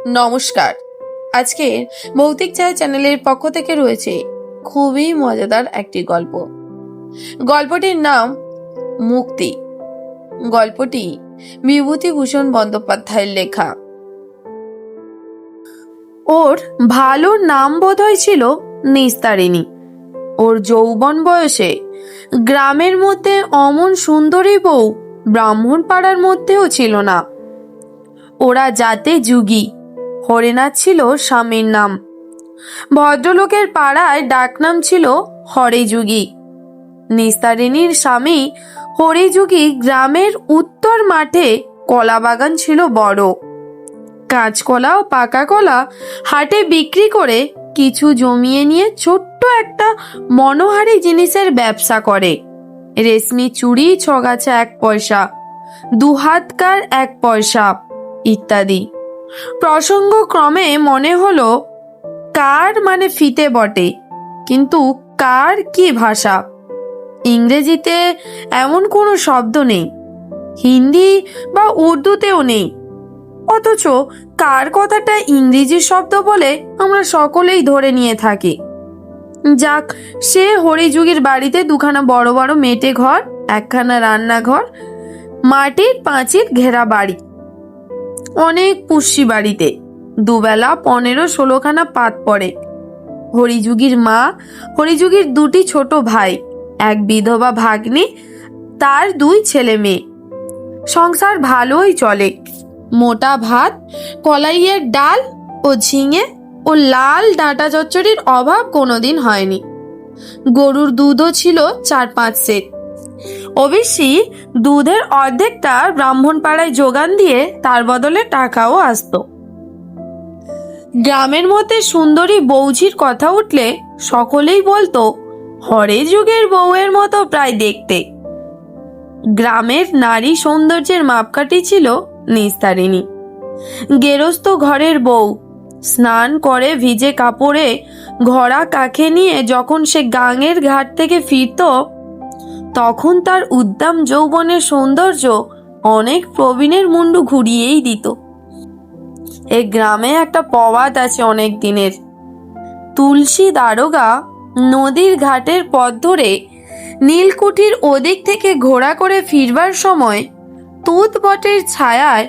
নমস্কার। আজকে ভৌতিক ছায়া চ্যানেলের পক্ষ থেকে রয়েছে খুবই মজাদার একটি গল্প। গল্পটির নাম মুক্তি। গল্পটি বিভূতিভূষণ বন্দ্যোপাধ্যায়ের লেখা। ওর ভালো নাম বোধহয় ছিল নিস্তারিণী। ওর যৌবন বয়সে গ্রামের মধ্যে অমন সুন্দরী বউ ব্রাহ্মণ পাড়ার মধ্যেও ছিল না। ওরা জাতে যুগী। হরিনাথ ছিল স্বামীর নাম। ভদ্রলোকের পাড়ায় ডাকনাম ছিল হরেযুগী। নিস্তারিণীর স্বামী হরিযুগী গ্রামের উত্তর মাঠে কলা বাগান ছিল বড়। কাঁচকলা ও পাকা কলা হাটে বিক্রি করে কিছু জমিয়ে নিয়ে ছোট্ট একটা মনোহারী জিনিসের ব্যবসা করে। রেশমি চুড়ি ছগাছা 1 পয়সা, দুহাতকার 1 পয়সা ইত্যাদি। প্রসঙ্গক্রমে মনে হলো কার মানে ফিতে বটে, কিন্তু কার কি ভাষা? ইংরেজিতে এমন কোনো শব্দ নেই, হিন্দি বা উর্দুতেও নেই, অথচ কার কথাটা ইংরেজি শব্দ বলে আমরা সকলেই ধরে নিয়ে থাকি। যাক, সে হরিযুগীর বাড়িতে দুখানা বড় বড় মেটে ঘর, একখানা রান্নাঘর, মাটির পাঁচিল ঘেরা বাড়ি। অনেক পুষ্যি বাড়িতে দুবেলা 15-16 খানা পাত পড়ে। হরিযুগীর মা, হরিযুগীর 2টি ছোট ভাই, এক বিধবা ভাগ্নি, তার 2 ছেলে মেয়ে। সংসার ভালোই চলে। মোটা ভাত, কলাইয়ের ডাল ও ঝিঙে ও লাল ডাঁটা চচ্চড়ির অভাব কোনোদিন হয়নি। গরুর দুধও ছিল 4-5 সের। অবশ্যই দুধের অর্ধেকটা ব্রাহ্মণ পাড়ায় যোগান দিয়ে তার বদলে টাকাও আসতো। গ্রামের মধ্যে সুন্দরী বৌঝির কথা উঠলে সকলেই বলতো হরেযুগের বউয়ের মতো প্রায় দেখতে। গ্রামের নারী সৌন্দর্যের মাপকাঠি ছিল নিস্তারিণী। গেরস্ত ঘরের বউ স্নান করে ভিজে কাপড়ে ঘোড়া কাঁখে নিয়ে যখন সে গাঙের ঘাট থেকে ফিরত, তখন তার উদ্দাম যৌবনের সৌন্দর্য অনেক প্রবীণের মুন্ডু ঘুরিয়েই দিত। এই গ্রামে একটা প্রবাদ আছে অনেক দিনের। তুলসী দারোগা নদীর ঘাটের পথ ধরে নীলকুঠির ওদিক থেকে ঘোড়া করে ফিরবার সময় তুত বটের ছায়ায়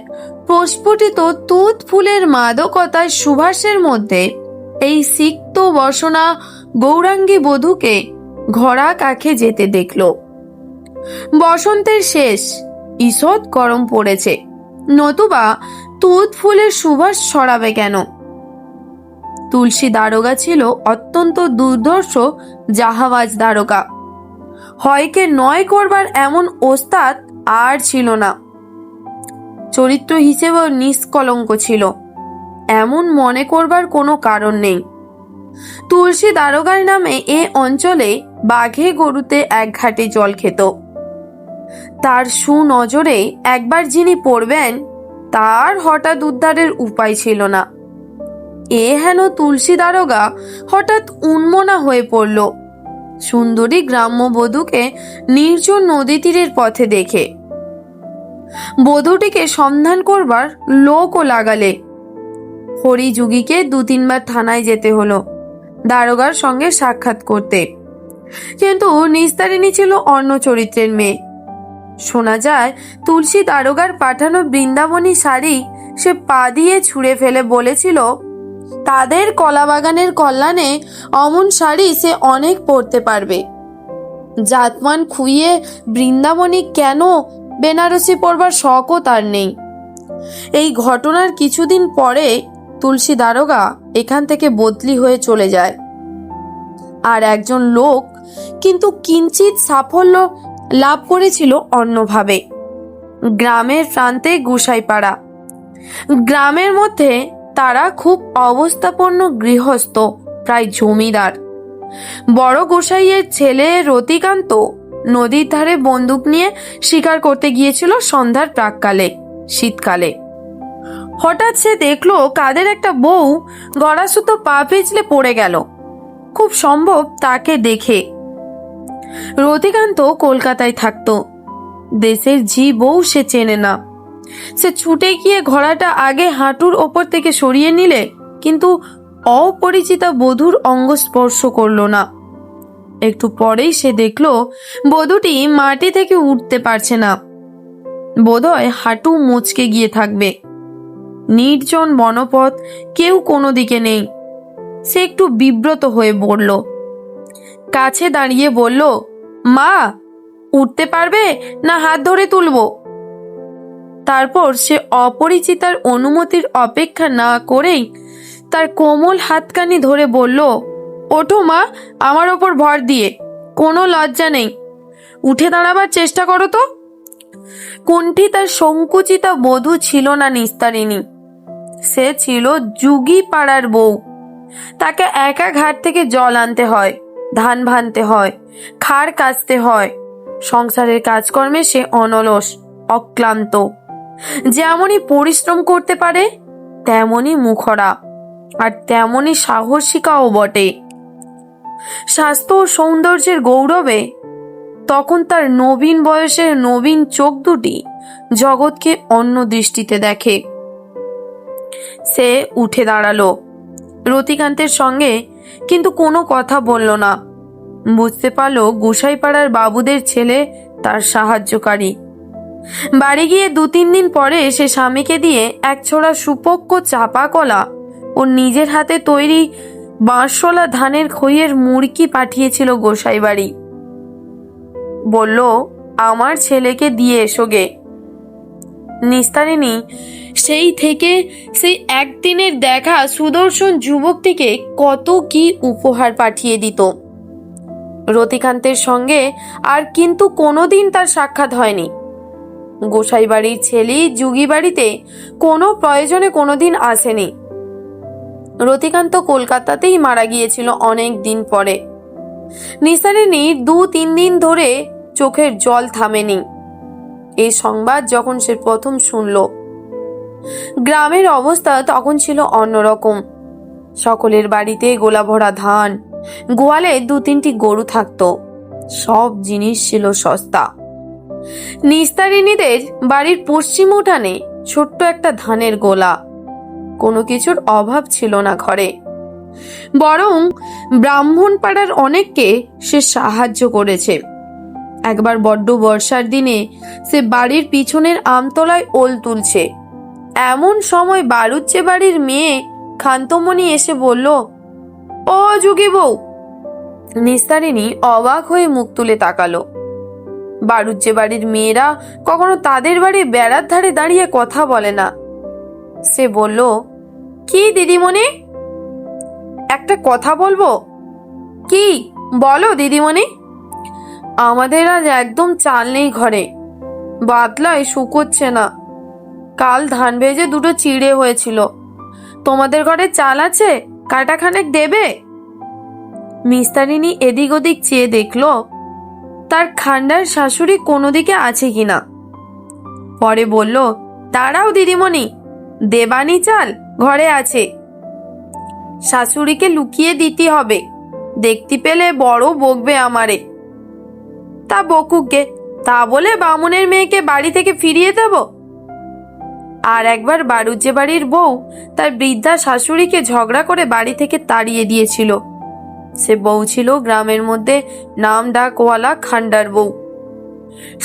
প্রস্ফুটিত তুত ফুলের মাদকতায় সুভাষের মধ্যে এই সিক্ত বসনা গৌরাঙ্গী বধূকে ঘোড়া কাঁখে যেতে দেখল। বসন্তের শেষ, ঈষৎ গরম পড়েছে, নতুবা তুত ফুলের সুবাস ছড়াবে কেন? তুলসী দারোগা ছিল অত্যন্ত দুর্ধর্ষ জাহাবাজ দারোগা। হয়কে নয় করবার এমন ওস্তাদ আর ছিল না। চরিত্র হিসেবেও নিষ্কলঙ্ক ছিল, এমন মনে করবার কোনো কারণ নেই। তুলসী দারোগার নামে এ অঞ্চলে বাঘে গরুতে এক ঘাটে জল খেত। তার সুনজরে একবার যিনি পড়বেন, তার হঠাৎ উদ্ধারের উপায় ছিল না। এ হেন তুলসী দারোগা হঠাৎ উন্মনা হয়ে পড়ল সুন্দরী গ্রাম্য বধূকে নির্জন নদী তীরের পথে দেখে। বধূটিকে সন্ধান করবার লোকও লাগালে। হরিযুগীকে 2-3 বার থানায় যেতে হলো দারোগার সঙ্গে সাক্ষাৎ করতে, কিন্তু নিস্তারিণী ছিল অন্য চরিত্রের মেয়ে। শোনা যায় তুলসী দারোগার পাঠানো বৃন্দাবনী শাড়ি সে পা দিয়ে ছুঁড়ে ফেলে বলেছিল তাদের কলা বাগানের কল্যাণে অমন শাড়ি সে অনেক পরতে পারবে। জাতমান খুইয়ে বৃন্দাবনী কেন বেনারসি পরবার শখও তার নেই। এই ঘটনার কিছুদিন পরে তুলসী দারোগা এখান থেকে বদলি হয়ে চলে যায়। আর একজন লোক কিন্তু কিঞ্চিত সাফল্য লাভ করেছিল অন্যভাবে। গ্রামের প্রান্তে গুসাইপাড়া। গ্রামের মধ্যে তারা খুব অবস্থাপন্ন গৃহস্থ, প্রায় জমিদার। বড় গোসাইয়ের ছেলে রতিকান্ত নদীর ধারে বন্দুক নিয়ে শিকার করতে গিয়েছিল সন্ধ্যার প্রাককালে, শীতকালে। হঠাৎ সে দেখলো কাদের একটা বউ গড়াসুতো পা পিছলে পড়ে গেল। খুব সম্ভব তাকে দেখে। রতিকান্ত কলকাতায় থাকতো। দেশের ঝি বউ সে চেনে না, সে ছুটে গিয়ে ঘোড়াটা আগে হাঁটুর ওপর থেকে সরিয়ে নিলে কিন্তু অপরিচিতা বধূর অঙ্গ স্পর্শ করলো না। একটু পরেই সে দেখল বধূটি মাটি থেকে উঠতে পারছে না, বোধহয় হাঁটু মুচকে গিয়ে থাকবে। নির্জন বনপথ, কেউ কোনো দিকে নেই। সে একটু বিব্রত হয়ে পড়ল। কাছে দাঁড়িয়ে বলল, মা, উঠতে পারবে না হাত ধরে তুলবো? তারপর সে অপরিচিতার অনুমতির অপেক্ষা না করেই তার কোমল হাতখানি ধরে বলল, ওঠো মা, আমার ওপর ভর দিয়ে, কোনো লজ্জা নেই, উঠে দাঁড়াবার চেষ্টা করো তো। কুণ্ঠি তার সংকুচিতা বধূ ছিল না নিস্তারিণী, সে ছিল যুগী পাড়ার বউ। তাকে একা ঘাট থেকে জল আনতে হয়, ধান ভানতে হয়, খাড় কাচতে হয়। সংসারের কাজকর্মে সে অনলস, অক্লান্ত। যেমনই পরিশ্রম করতে পারে তেমনই মুখরা, আর তেমনই সাহসিকাও বটে। স্বাস্থ্য ও সৌন্দর্যের গৌরবে তখন তার নবীন বয়সের নবীন চোখ দুটি জগৎকে অন্য দৃষ্টিতে দেখে। সে উঠে দাঁড়ালো রতিকান্তের সঙ্গে, কিন্তু কোনো কথা বলল না। বুঝতে পারল গোসাইপাড়ার বাবুদের ছেলে তার সাহায্যকারী। বাড়ি গিয়ে 2-3 দিন পরে সে স্বামীকে দিয়ে এক ছোড়া সুপক্ক চাপা কলা ও নিজের হাতে তৈরি বাঁশশোলা ধানের খইয়ের মুড়কি পাঠিয়েছিল গোসাই বাড়ি। বলল, আমার ছেলেকে দিয়ে এসো গে। নিস্তারিণী সেই থেকে সেই একদিনের দেখা সুদর্শন যুবকটিকে কত কি উপহার পাঠিয়ে দিত। রতিকান্তের সঙ্গে আর কিন্তু কোনোদিন তার সাক্ষাৎ হয়নি। গোসাই বাড়ির ছেলে যুগী বাড়িতে কোনো প্রয়োজনে কোনোদিন আসেনি। রতিকান্ত কলকাতাতেই মারা গিয়েছিল অনেক দিন পরে। নিস্তারিণীর 2-3 দিন ধরে চোখের জল থামেনি। এই সংবাদ যখন সে প্রথম শুনল, গ্রামের অবস্থা তখন ছিল অন্যরকম। সকলের বাড়িতে গোলা ভরা ধান, গোয়ালে 2-3টি গরু থাকতো, সব জিনিস ছিল সস্তা। নিস্তারিণীদের বাড়ির পশ্চিম উঠানে ছোট্ট একটা ধানের গোলা, কোনো কিছুর অভাব ছিল না ঘরে। বরং ব্রাহ্মণ পাড়ার অনেককে সে সাহায্য করেছে। একবার বড্ড বর্ষার দিনে সে বাড়ির পিছনের আমতলায় ওল তুলছে, এমন সময় বাড়ুজ্জে বাড়ির মেয়ে খান্তমণি এসে বলল, ও যুগী বউ। নিস্তারিণী অবাক হয়ে মুখ তুলে তাকালো। বাড়ুজ্জে বাড়ির মেয়েরা কখনো তাদের বাড়ি বেড়ার ধারে দাঁড়িয়ে কথা বলে না। সে বলল, কি দিদিমণি? একটা কথা বলবো। কি বলো দিদিমণি? আমাদের আজ একদম চাল নেই ঘরে, বাতলায় শুকোচ্ছে না। কাল ধান ভেজে 2টো চিড়ে হয়েছিল, তোমাদের ঘরে চাল আছে? কাটাখানেক দেবে? নিস্তারিণী এদিক ওদিক চেয়ে দেখল তার খান্ডার শাশুড়ি কোনো দিকে আছে কিনা। পরে বলল, দাঁড়াও দিদিমণি, দেবানি চাল ঘরে আছে। শাশুড়িকে লুকিয়ে দিতে হবে, দেখতে পেলে বড় বকবে আমারে। তা বকুক গে, তা বলে বামুনের মেয়েকে বাড়ি থেকে ফিরিয়ে দেব? আর একবার বাড়ুজ্জে বাড়ির বউ তার বৃদ্ধা শাশুড়িকে ঝগড়া করে বাড়ি থেকে তাড়িয়ে দিয়েছিল। সে বউ ছিল গ্রামের মধ্যে নাম ডাকওয়ালা খান্ডার বউ।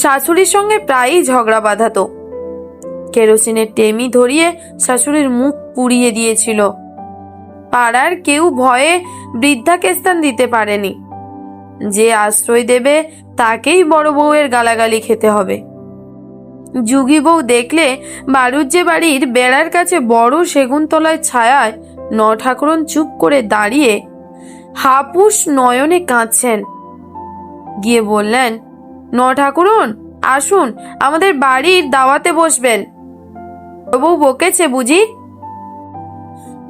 শাশুড়ির সঙ্গে প্রায়ই ঝগড়া বাঁধাতো। কেরোসিনের টেমি ধরিয়ে শাশুড়ির মুখ পুড়িয়ে দিয়েছিল। পাড়ার কেউ ভয়ে বৃদ্ধাকে স্থান দিতে পারেনি। যে আশ্রয় দেবে তাকেই বড় বউয়ের গালাগালি খেতে হবে। যুগী বউ দেখলে বাড়ুজ্জে বাড়ির বেড়ার কাছে বড় সেগুন তলায় ছায়ায় নঠাকুরন চুপ করে দাঁড়িয়ে হাপুস নয়নে কাঁদছেন। গিয়ে বললেন, নঠাকুরন আসুন, আমাদের বাড়ির দাওয়াতে বসবেন। বউ বকেছে বুঝি?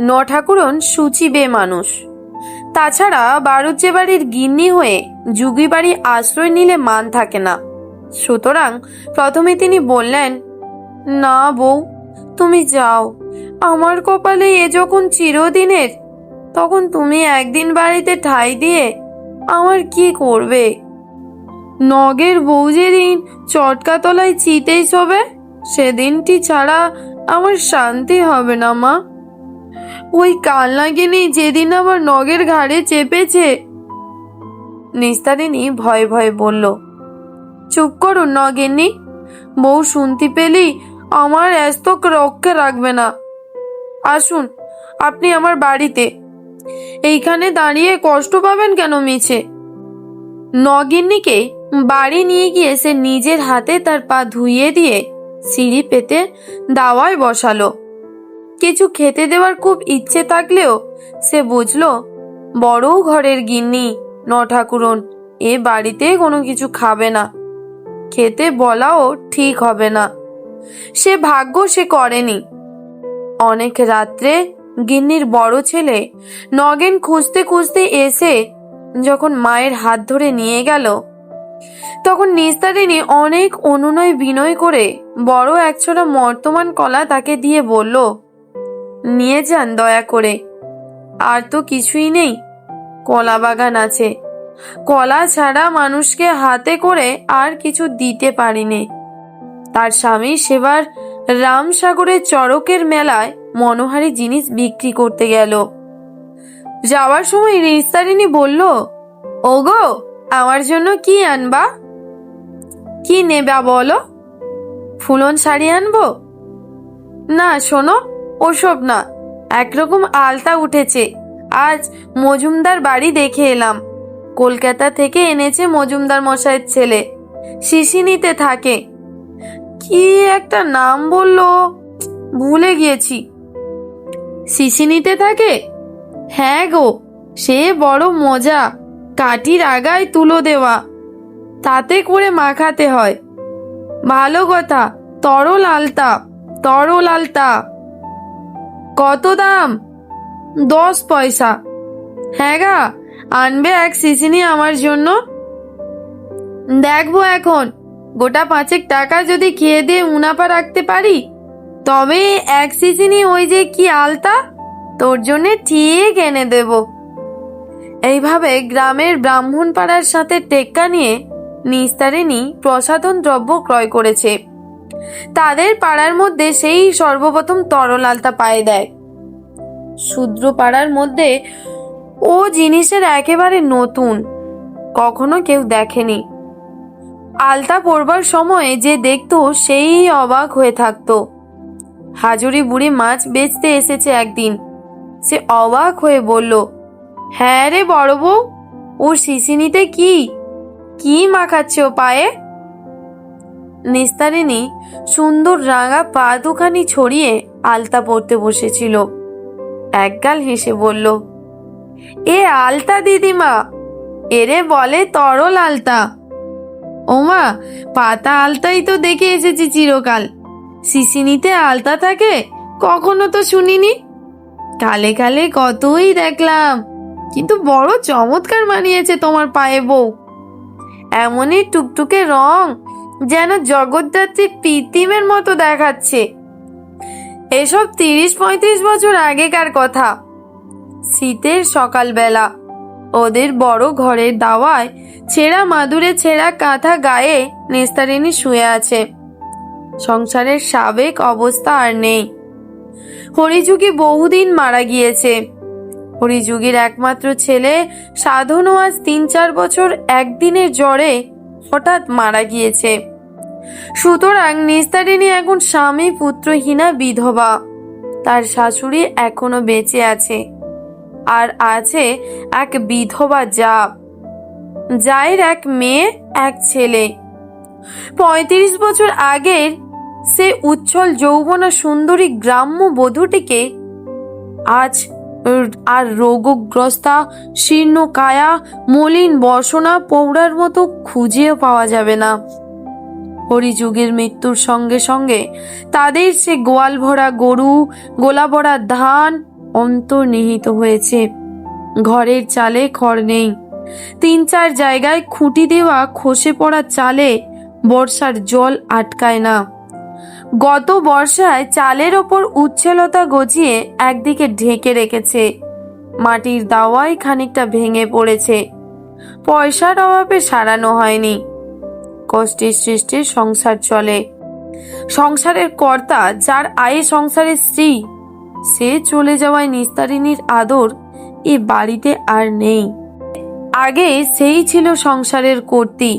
নঠাকুরন সুচিবে মানুষ। তাছাড়া বাড়ুজ্জে বাড়ির গিন্নি হয়ে যুগী বাড়ি আশ্রয় নিলে মান থাকে না। সুতরাং প্রথমে তিনি বললেন, না বউ, তুমি যাও। আমার কপালে এ যখন চিরদিনের, তখন তুমি একদিন বাড়িতে ঠাঁই দিয়ে আমার কি করবে? নগের বউ যেদিন চটকাতলায় চিতেই শোবে, সেদিনটি ছাড়া আমার শান্তি হবে না মা। ওই কাল নাগিনী যেদিন আমার নগের ঘাড়ে চেপেছে। নিস্তারিণী ভয়ে ভয়ে বলল, চুপ করুন নগিনী, বউ শুনতে পেলি আমার এস্তক রক্ষে রাখবে না। আসুন আপনি আমার বাড়িতে, এইখানে দাঁড়িয়ে কষ্ট পাবেন কেন মিছে? নগিন্নিকে বাড়ি নিয়ে গিয়ে সে নিজের হাতে তার পা ধুইয়ে দিয়ে সিঁড়ি পেতে দাওয়ায় বসালো। কিছু খেতে দেওয়ার খুব ইচ্ছে থাকলেও সে বুঝলো বড় ঘরের গিন্নি নঠাকুরন এ বাড়িতে কোনো কিছু খাবে না, খেতে বলাও ঠিক হবে না। সে ভাগ্য সে করেনি। অনেক রাত্রে গিন্নির বড় ছেলে নগেন খুঁজতে খুঁজতে এসে যখন মায়ের হাত ধরে নিয়ে গেল, তখন নিস্তারিণী অনেক অনুনয় বিনয় করে বড় একছড়া মর্তমান কলা তাকে দিয়ে বলল, নিয়ে যান দয়া করে, আর তো কিছুই নেই, কলা বাগান আছে, কলা ছাড়া মানুষকে হাতে করে আর কিছু দিতে পারিনি। তার স্বামী সেবার রামসাগরের চড়কের মেলায় মনোহারী জিনিস বিক্রি করতে গেল। যাওয়ার সময় নিস্তারিণী বলল, ওগো আমার জন্য কি আনবা? কি নেবা বলো? ফুলন শাড়ি আনবো? না শোনো, ওসব না, একরকম আলতা উঠেছে, আজ মজুমদার বাড়ি দেখে এলাম। কলকাতা থেকে এনেছে মজুমদার মশাইয়ের ছেলে, শিশিনিতে থাকে। কি একটা নাম বললো, ভুলে গিয়েছি। শিশিনিতে থাকে? হ্যাঁ গো, সে বড় মজা, কাঠির আগায় তুলো দেওয়া, তাতে করে মাখাতে হয়। ভালো কথা, তরল আলতা, তরল আলতা। কত দাম? 10 পয়সা। হ্যাঁ গা, আনবে এক শিশিনি আমার জন্য? দেখবো এখন, গোটা 5 টাকা যদি খেয়ে দিয়ে মুনাফা রাখতে পারি তবে এক শিশিনি ওই যে কি আলতা তোর জন্যে ঠিক এনে দেব। এইভাবে গ্রামের ব্রাহ্মণ পাড়ার সাথে টেক্কা নিয়ে নিস্তারিণী প্রসাধন দ্রব্য ক্রয় করেছে। তাদের পাড়ার মধ্যে সেই সর্বপ্রথম তরল আলতা পায়ে দেয়। শূদ্র পাড়ার মধ্যে ও জিনিসের একেবারে নতুন, কখনো কেউ দেখেনি। আলতা পরবার সময় যে দেখতো সেই অবাক হয়ে থাকতো। হাজুরি বুড়ি মাছ বেচতে এসেছে একদিন, সে অবাক হয়ে বলল, হ্যাঁ রে বড় বউ, ওর শিশিনিতে কি কি মাখাচ্ছে ও পায়ে? নিস্তারিণী সুন্দর রাঙা পা দুখানি ছড়িয়ে আলতা পরতে বসেছিল। একগাল হেসে বলল, এ আলতা দিদিমা, এরে বলে তরল আলতা। ওমা, পাতা আলতাই তো দেখে এসেছি চিরকাল, শিশিনিতে আলতা থাকে কখনো তো শুনিনি। কালে কালে কতই দেখলাম, কিন্তু বড় চমৎকার মানিয়েছে তোমার পায়ে বউ। এমনই টুকটুকে রং, যেন জগদ্ধাত্রী পিতিমের মতো দেখাচ্ছে। এসব 30-35 বছর আগেকার কথা। শীতের সকালবেলা ওদের বড় ঘরের দাওয়ায় ছেঁড়া মাদুরে ছেঁড়া কাঁথা গায়ে নিস্তারিণী শুয়ে আছে। সংসারের সাবেক অবস্থা আর নেই। হরিযুগী বহুদিন মারা গিয়েছে। হরিযুগীর একমাত্র ছেলে সাধনও আজ 3-4 বছর একদিনের জ্বরে হঠাৎ মারা গিয়েছে। সুতরাং নিস্তারিণী এখন স্বামী পুত্রহীনা বিধবা। তার শাশুড়ি এখনো বেঁচে আছে, আর আছে এক বিধবা যা, যায়ের এক মেয়ে এক ছেলে। 35 বছর আগের সে উচ্ছল যৌবনা সুন্দরী গ্রাম্য বধূটিকে আজ আর রোগগ্রস্তা শীর্ণ কায়া মলিন বসনা পৌড়ার মতো খুঁজেও পাওয়া যাবে না। হরিযুগের মৃত্যুর সঙ্গে সঙ্গে তাদের সে গোয়াল ভরা গরু, গোলা ভরা ধান অন্তর্নিহিত হয়েছে। ঘরের চালে খড় নেই। 3-4 জায়গায় খুঁটি দেওয়া খসে পড়া চালে বর্ষার জল আটকায় না। গত বর্ষায় চালের ওপর উচ্ছলতা গজিয়ে একদিকে ঢেকে রেখেছে। মাটির দাওয়ায় খানিকটা ভেঙে পড়েছে। পয়সার অভাবে সারানো হয়নি। কষ্টে সৃষ্টে সংসার চলে। সংসারের কর্তা, যার আয়ে সংসারের স্ত্রী, সে চলে যাওয়ায় নিস্তারিণীর আদর এ বাড়িতে আর নেই। আগে সেই ছিল সংসারের কর্ত্রী,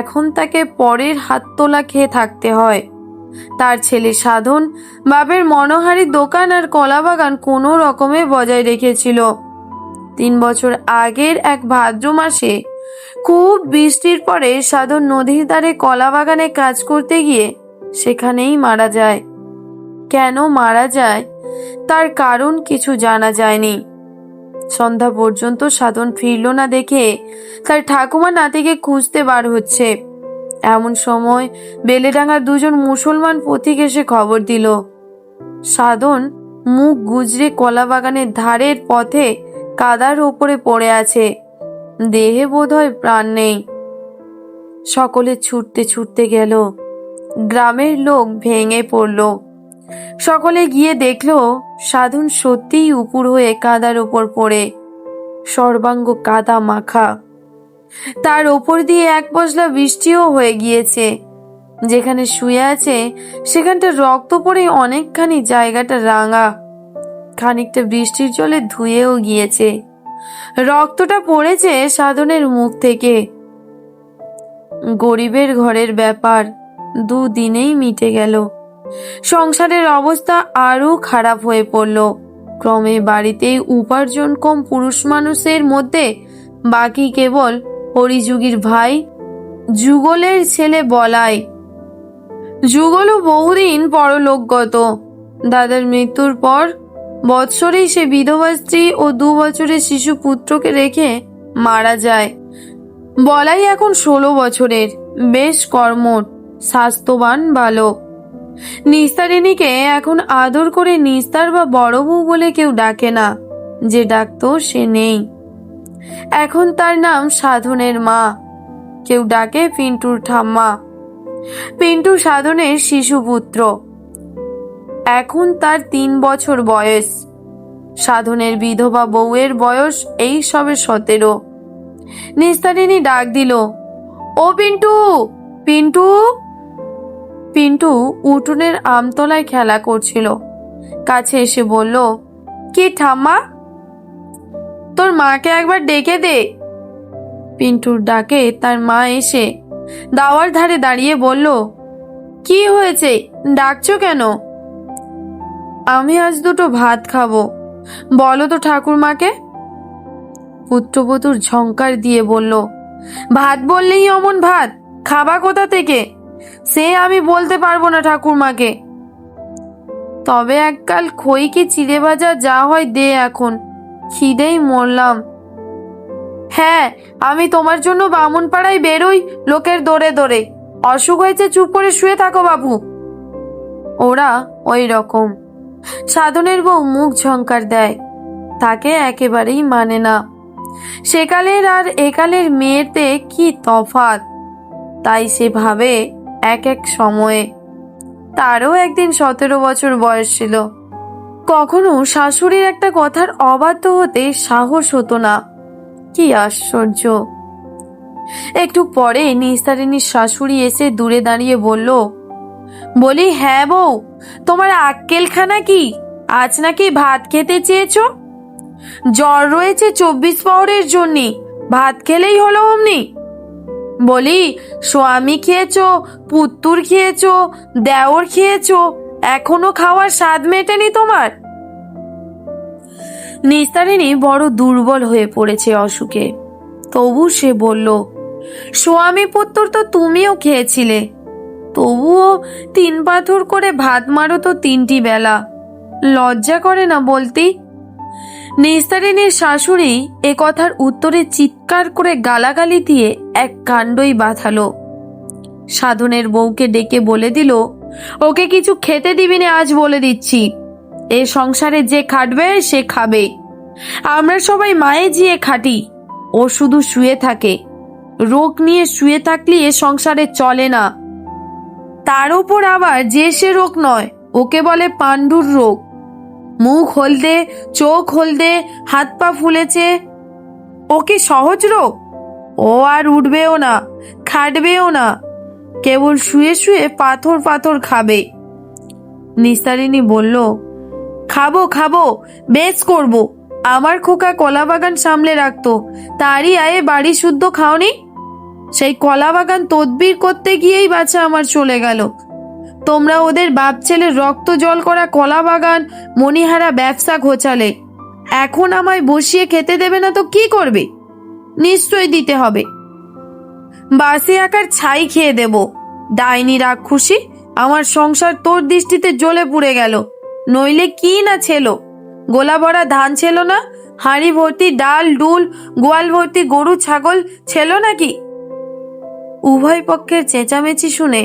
এখন তাকে পরের হাত তোলা খেয়ে থাকতে হয়। তার ছেলে সাধন বাপের মনোহারী দোকান আর কলা বাগান কোনো রকমে বজায় রেখেছিল। 3 বছর আগের এক ভাদ্র মাসে খুব বৃষ্টির পরে সাধন নদীর ধারে কলা বাগানে কাজ করতে গিয়ে সেখানেই মারা যায়। কেন মারা যায় তার কারণ কিছু জানা যায়নি। সন্ধ্যা পর্যন্ত সাধন ফিরল না দেখে তার ঠাকুমা নাতিকে খুঁজতে বার হচ্ছে। এমন সময় বেলেডাঙ্গার 2জন মুসলমান পথিক এসে খবর দিল, সাধন মুখ গুজরে কলা বাগানের ধারের পথে কাদার ওপরে পড়ে আছে, দেহে বোধহয় প্রাণ নেই। সকলে ছুটতে ছুটতে গেল। গ্রামের লোক ভেঙে পড়ল। সকলে গিয়ে দেখল সাধন সত্যিই উপুর হয়ে কাদার ওপর পড়ে, সর্বাঙ্গ কাদা মাখা। তার ওপর দিয়ে এক পশলা বৃষ্টিও হয়ে গিয়েছে। যেখানে শুয়ে আছে সেখানটা রক্ত পড়ে অনেকখানি জায়গাটা রাঙা, খানিকটা বৃষ্টির জলে ধুয়েও গিয়েছে। রক্তটা পড়েছে সাধনের মুখ থেকে। গরিবের ঘরের ব্যাপার 2 দিনেই মিটে গেল। সংসারের অবস্থা আরো খারাপ হয়ে পড়ল। ক্রমে বাড়িতে উপার্জন কম পুরুষ মানুষের মধ্যে বাকি কেবল হরিযুগীর ভাই যুগলের ছেলে বলাই। যুগলও বহুদিন পরলোকগত। দাদার মৃত্যুর পর বৎসরেই সে বিধবা স্ত্রী ও 2 বছরের শিশু পুত্রকে রেখে মারা যায়। বলাই এখন 16 বছরের, বেশ কর্মঠ, স্বাস্থ্যবান বালক। নিস্তারিণীকে এখন আদর করে নিস্তার বা বড় বউ বলে কেউ ডাকে না, যে ডাকতো সে নেই। এখন তার নাম সাধনের মা, কেউ ডাকে পিন্টুর ঠাম্মা। পিন্টু সাধনের শিশুপুত্র, এখন তার 3 বছর বয়স। সাধনের বিধবা বউয়ের বয়স এই সবে 17। নিস্তারিণী ডাক দিল, ও পিন্টু, পিন্টু। পিন্টু উঠোনের আমতলায় খেলা করছিল। কাছে এসে বলল, কি ঠাম্মা, তোর মাকে একবার ডেকে দে। পিন্টুর ডাকে তার মা এসে দাওয়ার ধারে দাঁড়িয়ে বলল, কি হয়েছে, ডাকছো কেন? আমি আজ 2টো ভাত খাবো, বলো তো ঠাকুরমাকে। পুত্রবধূর ঝংকার দিয়ে বলল, ভাত বললেই অমন ভাত, খাবা কোথা থেকে? সে আমি বলতে পারবো না ঠাকুরমাকে। তবে এককাল খই কি চিড়ে ভাজা যা হয় দে, এখন খিদেই মরলাম। হ্যাঁ, আমি তোমার জন্য বামুন পাড়ায় বেরোই লোকের দৌড়ে দৌড়ে। অসুখ হয়েছে, চুপ করে শুয়ে থাকো বাবু। ওরা ওই রকম। সাধনের বউ মুখ ঝংকার দেয়, তাকে একেবারেই মানে না। সেকালের আর একালের মেয়েতে কি তফাৎ, তাই সে ভাবে এক এক সময়ে। তারও একদিন 17 বছর বয়স ছিল। কখনো শাশুড়ির একটা কথার অবাধ্য হতে সাহস হতো না। কি আশ্চর্য! একটু পরে নিস্তারিণীর শাশুড়ি এসে দূরে দাঁড়িয়ে বলল, বলি হ্যাঁ বউ, তোমার আক্কেলখানা কি? আজ নাকি ভাত খেতে চেয়েছ? জ্বর রয়েছে 24 প্রহরের জন্যে, ভাত খেলেই হলো অমনি। বলি স্বামী খেয়েছ, পুত্তুর খেয়েছ, দেওর খেয়েছ, এখনো খাওয়ার স্বাদ মেটেনি তোমার? নিস্তারিণী বড় দুর্বল হয়ে পড়েছে অসুখে। তবু সে বলল, স্বামী পুত্তুর তো তুমিও খেয়েছিলে, তবুও 3 পাথর করে ভাত মারো তো 3টি বেলা, লজ্জা করে না বলতি? নিস্তারিণীর শাশুড়ি এ কথার উত্তরে চিৎকার করে গালাগালি দিয়ে এক কাণ্ডই বাঁধালো। সাধনের বউকে ডেকে বলে দিল, ওকে কিছু খেতে দিবি না, আজ বলে দিচ্ছি। এ সংসারে যে খাটবে সে খাবে। আমরা সবাই মায়ে জিয়ে খাটি, ও শুধু শুয়ে থাকে। রোগ নিয়ে শুয়ে থাকলে এ সংসারে চলে না। তার উপর আবার যে সে রোগ নয়, ওকে বলে পাণ্ডুর রোগ। মুখ হলদে, চোখ হলদে, হাত পা ফুলেছে। ও কি সহজ রোগ? ও আর উঠবেও না, খাটবেও না। কেবল শুয়ে শুয়ে পাথর পাথর খাবে। নিস্তারিণী বলল, খাবো খাবো, বেশ করব। আমার খোকা কলা বাগান সামলে রাখতো, তারই আয়ে বাড়ি শুদ্ধ খাওনি। সেই কলা বাগান তদবির করতে গিয়েই বাচ্চা আমার চলে গেল। তোমরা ওদের বাপ ছেলের রক্ত জল করা কলা বাগান মণিহারা ব্যবসা ঘোচালে, এখন আমায় বসিয়ে খেতে দেবে না তো কি করবে? নিশ্চয় দিতে হবে। বাসি আকার ছাই খেয়ে দেব। ডাইনি রাক্ষসী, আমার সংসার তোর দৃষ্টিতে জ্বলে পুড়ে গেল। নইলে কি না ছিল? গোলা ভরা ধান ছিল না? হাঁড়ি ভর্তি ডাল ডুল, গোয়াল ভর্তি গরু ছাগল ছিল নাকি? উভয় পক্ষের চেঁচামেচি শুনে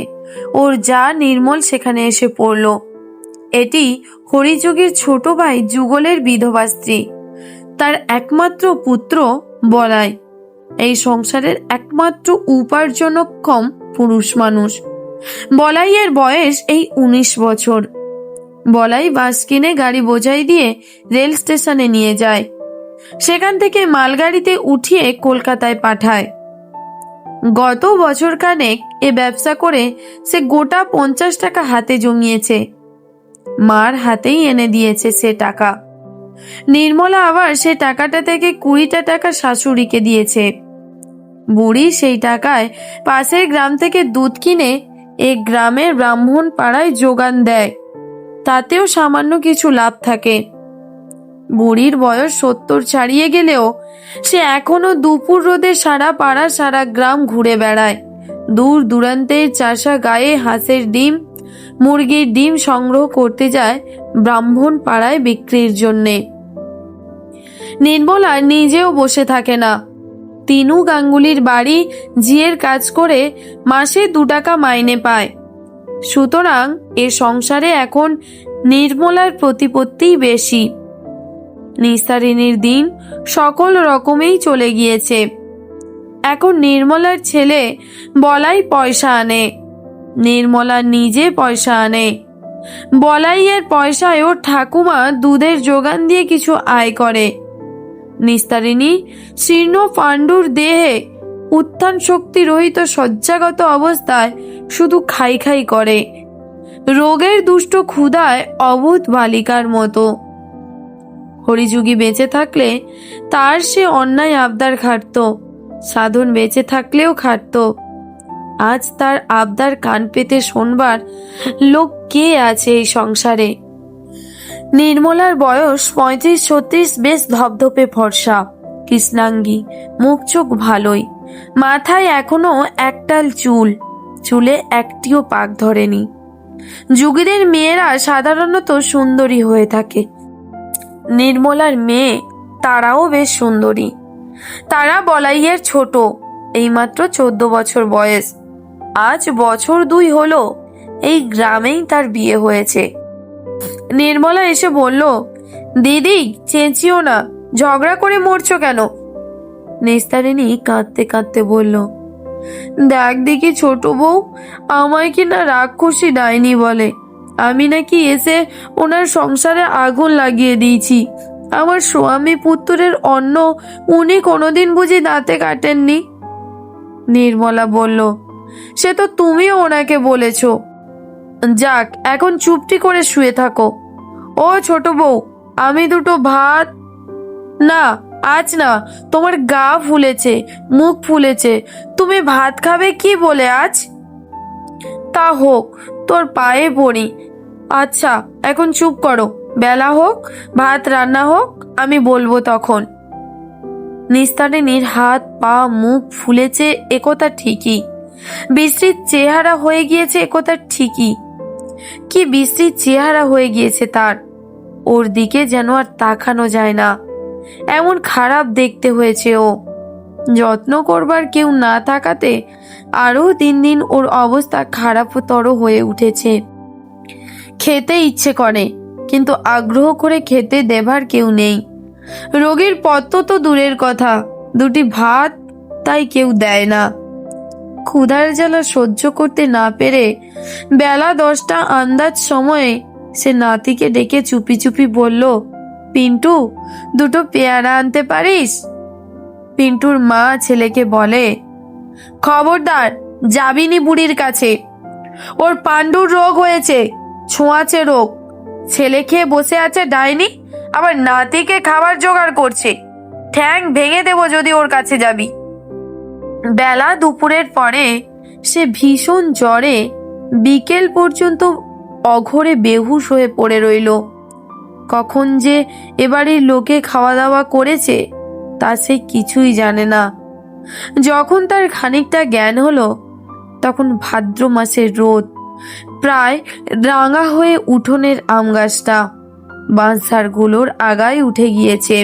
ওর যা নির্মল সেখানে এসে পড়ল। এটি হরিযোগীর ছোট ভাই যুগলের বিধবা স্ত্রী, তার একমাত্র পুত্র বলাই, এই সংসারের একমাত্র উপার্জনক্ষম পুরুষ মানুষ। বলাইয়ের বয়স এই 19 বছর। বলাই বাস কিনে গাড়ি বোঝাই দিয়ে রেল স্টেশনে নিয়ে যায়, সেখান থেকে মালগাড়িতে উঠিয়ে কলকাতায় পাঠায়। গত বছর খানেক এ ব্যবসা করে সে গোটা 50 টাকা হাতে জমিয়েছে। মার হাতেই এনে দিয়েছে সে টাকা। নির্মলা আবার সে টাকাটা থেকে 20টা টাকা শাশুড়িকে দিয়েছে। বুড়ি সেই টাকায় পাশের গ্রাম থেকে দুধ কিনে এ গ্রামের ব্রাহ্মণ পাড়ায় যোগান দেয়, তাতেও সামান্য কিছু লাভ থাকে। বুড়ির বয়স 70 ছাড়িয়ে গেলেও সে এখনো দুপুর রোদে সারা পাড়া সারা গ্রাম ঘুরে বেড়ায়। দূর দূরান্তের চাষা গায়ে হাঁসের ডিম মুরগির ডিম সংগ্রহ করতে যায় ব্রাহ্মণ পাড়ায় বিক্রির জন্যে। নির্মলা নিজেও বসে থাকে না। তিনু গাঙ্গুলির বাড়ি জিয়ের কাজ করে মাসে 2 টাকা মাইনে পায়। সুতরাং এ সংসারে এখন নির্মলার প্রতিপত্তিই বেশি। নিস্তারিণীর দিন সকল রকমেই চলে গিয়েছে। এখন নির্মলার ছেলে বলাই পয়সা আনে, নির্মলা নিজে পয়সা আনে। বলাইয়ের পয়সায় ওর ঠাকুমা দুধের যোগান দিয়ে কিছু আয় করে। নিস্তারিণী শীর্ণ পাণ্ডুর দেহে উত্থান শক্তি রহিত শয্যাগত অবস্থায় শুধু খাই খাই করে, রোগের দুষ্ট ক্ষুধায় অবুধ বালিকার মতো। হরিযুগী বেঁচে থাকলে তার সে অন্যায় আবদার খাটত, সাধন বেঁচে থাকলেও খাটত। আজ তার আবদার কান পেতে শোনবার লোক কে আছে এই সংসারে? নির্মলার বয়স 35-36, বেশ ধপধপে ফর্সা, কৃষ্ণাঙ্গী, মুখ চোখ ভালোই। মাথায় এখনো একটাল চুল, চুলে একটিও পাক ধরেনি। যুগীদের মেয়েরা সাধারণত সুন্দরী হয়ে থাকে। নির্মলার মেয়ে তারাও বেশ সুন্দরী। তারা বলাইয়ের ছোট, এইমাত্র 14 বছর বয়স। আজ বছর 2 হলো এই গ্রামেই তার বিয়ে হয়েছে। নির্মলা এসে বলল, দিদি চেঁচিও না, ঝগড়া করে মরছো কেন? নিস্তারিণী কাঁদতে কাঁদতে বলল, দেখ দেখি ছোট বউ, আমায় কি না রাক্ষসী ডাইনি বলে। আমি নাকি এসে ওনার সংসারে আগুন লাগিয়ে দিয়েছি। আমার স্বামী পুত্রের অন্ন উনি কোনোদিন বুঝি দাঁতে কাটেননি? নির্মলা বলল, সে তো তুমিও ওনাকে বলেছ। যাক, এখন চুপটি করে শুয়ে থাকো। ও ছোট বউ, আমি 2টো ভাত। না, আজ না, তোমার গা ফুলেছে, মুখ ফুলেছে, তুমি ভাত খাবে কি বলে আজ? তা হোক, তোর পায়ে পড়ি। আচ্ছা, এখন চুপ করো, বেলা হোক, ভাত রান্না হোক, আমি বলবো তখন। নিস্তারিণীর হাত পা মুখ ফুলেছে একথা ঠিকই, বিশ্রীর চেহারা হয়ে গিয়েছে একথা ঠিকই। কি বিশ্রীর চেহারা হয়ে গিয়েছে তার! ওর দিকে যেন আর তাকানো যায় না, এমন খারাপ দেখতে হয়েছে ও। যত্ন করবার কেউ না থাকাতে আরো দিন দিন ওর অবস্থা খারাপতর হয়ে উঠেছে। খেতে ইচ্ছে করে, কিন্তু আগ্রহ করে খেতে দেবার কেউ নেই। রোগীর পথ্য তো দূরের কথা, 2টি ভাত তাই কেউ দেয় না। ক্ষুধার জ্বালা সহ্য করতে না পেরে বেলা 10টা আন্দাজ সময়ে সে নাতিকে ডেকে চুপি চুপি বলল, পিন্টু, 2টো পেয়ারা আনতে পারিস? পিন্টুর মা ছেলেকে বলে, খবরদার, যাবিনি বুড়ির কাছে। ওর পাণ্ডুর রোগ হয়েছে, ছোঁয়াচে রোগ। ছেলে খেয়ে বসে আছে ডাইনি, আবার নাতিকে খাবার জোগাড় করছে। ঠ্যাং ভেঙে দেবো যদি ওর কাছে যাবি। বেলা দুপুরের পরে সে ভীষণ জ্বরে বিকেল পর্যন্ত অঘরে বেহুশ হয়ে পড়ে রইল। কখন যে এবাড়ির লোকে খাওয়া দাওয়া করেছে তা সে কিছুই জানে না। যখন তার খানিকটা জ্ঞান হলো তখন ভাদ্র মাসের রোদ, প্রায় রাঙা হয়ে উঠোনের আম গাছটা বাঁশঝাড়গুলোর আগায় উঠে গিয়েছে।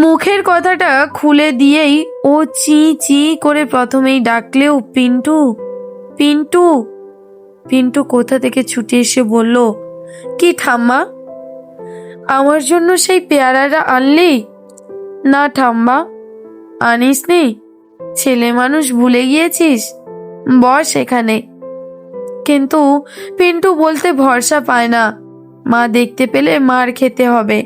মুখের কথাটা খুলে দিয়েই ও চি চি করে প্রথমেই ডাকলেও পিন্টু পিন্টু। পিন্টু কোথা থেকে ছুটে এসে বলল, কি ঠাম্মা, আমার জন্য সেই পেয়ারাটা আনলি? না ঠাম্মা, আনিসনি। ছেলে মানুষ ভুলে গিয়েছিস? বস এখানে। কিন্তু পিন্টু বলতে ভরসা পায় না, মা দেখতে পেলে মার খেতে হবে।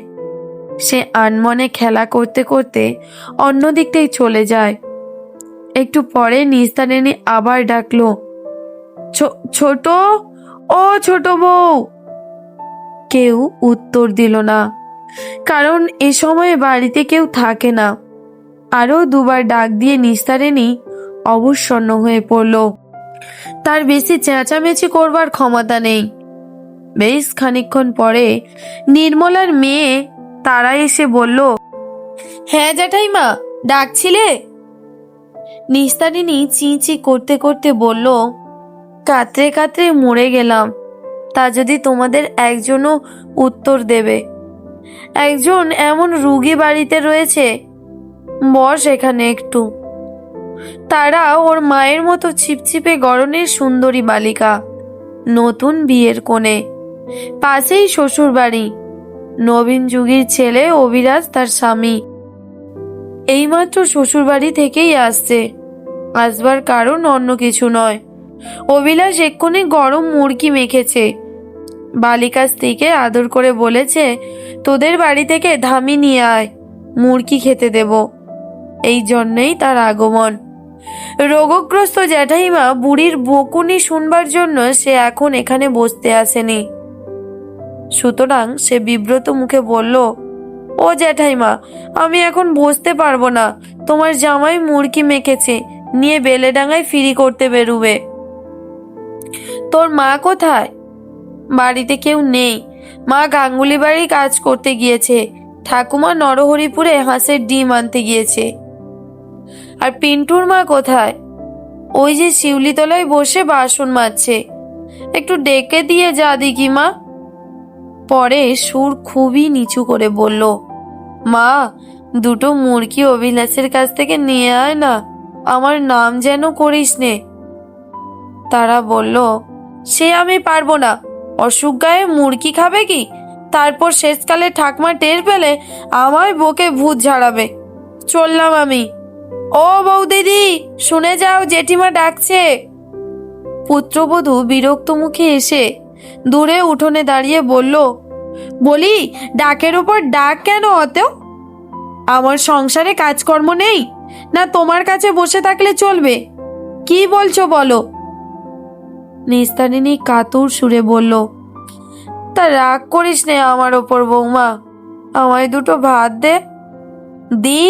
সে আনমনে খেলা করতে করতে অন্য দিকটাই চলে যায়। একটু পরে নিস্তারিণী আবার ডাকলো, ছোট, ও ছোট বউ। কেউ উত্তর দিল না, কারণ এ সময় বাড়িতে কেউ থাকে না। আরো দুবার ডাক দিয়ে নিস্তারিণী অবসন্ন হয়ে পড়ল। তার বেশি চেঁচামেচি করবার ক্ষমতা নেই। বেশ খানিকক্ষণ পরে নির্মলার মেয়ে তারা এসে বলল, হ্যাঁ জ্যাঠাইমা, ডাকছিলে? নিস্তারিণী চি করতে করতে বলল, কাতরে কাতরে মরে গেলাম, তা যদি তোমাদের একজনও উত্তর দেবে। একজন এমন রুগী বাড়িতে রয়েছে, বস এখানে একটু। তারা ওর মায়ের মতো ছিপছিপে গড়নের সুন্দরী বালিকা, নতুন বিয়ের কোণে, পাশেই শ্বশুর বাড়ি, নবীন যুগীর ছেলে অভিরাজ তার স্বামী। এইমাত্র শ্বশুর বাড়ি থেকেই আসছে, আসবার কারণ অন্য কিছু নয়। অভিলাষ এক্ষুনি গরম মুরগি মেখেছে। বালিকা স্ত্রীকে আদর করে বলেছে, তোদের বাড়ি থেকে ধামি নিয়ে আয়, মুরগি খেতে দেব। এই জন্যেই তার আগমন। রোগগ্রস্ত জ্যাঠাইমা বুড়ির বকুনি শুনবার জন্য সে এখন এখানে বসতে আসেনি। সুতরাং সে বিব্রত মুখে বলল, ও জ্যাঠাইমা, আমি এখন বসতে পারবো না। তোমার জামাই মুরগি মেখেছে, নিয়ে বেলেডাঙ্গায় ফিরি করতে বেরুবে। তোর মা কোথায়? বাড়িতে কেউ নেই, মা গাঙ্গুলি বাড়ি কাজ করতে গিয়েছে, ঠাকুমা নরহরিপুরে হাঁসের ডিম আনতে গিয়েছে। আর পিন্টুর মা কোথায়? ওই যে শিউলিতলায় বসে বাসন মাজছে, একটু ডেকে দিয়ে যা দিকি মা। পরে সুর খুবই নিচু করে বলল, মা, দুটো মুরগি অভিলাষের কাছ থেকে নিয়ে আয় না, আমার নাম যেন করিস নে। তারা বলল, সে আমি পারবো না, অসুখ গায়ে মুরগি খাবে কি? তারপর শেষকালে ঠাকমা টের পেলে আমায় বকে ভূত ঝাড়াবে। চললাম আমি। ও বৌদিদি, শুনে যাও, জেঠিমা ডাকছে। পুত্রবধূ বিরক্ত মুখে এসে দূরে উঠোনে দাঁড়িয়ে বলল, বলি, ডাকের ওপর ডাক কেন অতেও? আমার সংসারে কাজকর্ম নেই না? তোমার কাছে বসে থাকলে চলবে? কি বলছো বলো? নিস্তারিণী কাতর সুরে বলল, তা রাগ করিস নে আমার ওপর বৌমা, আমায় দুটো ভাত দে। দি,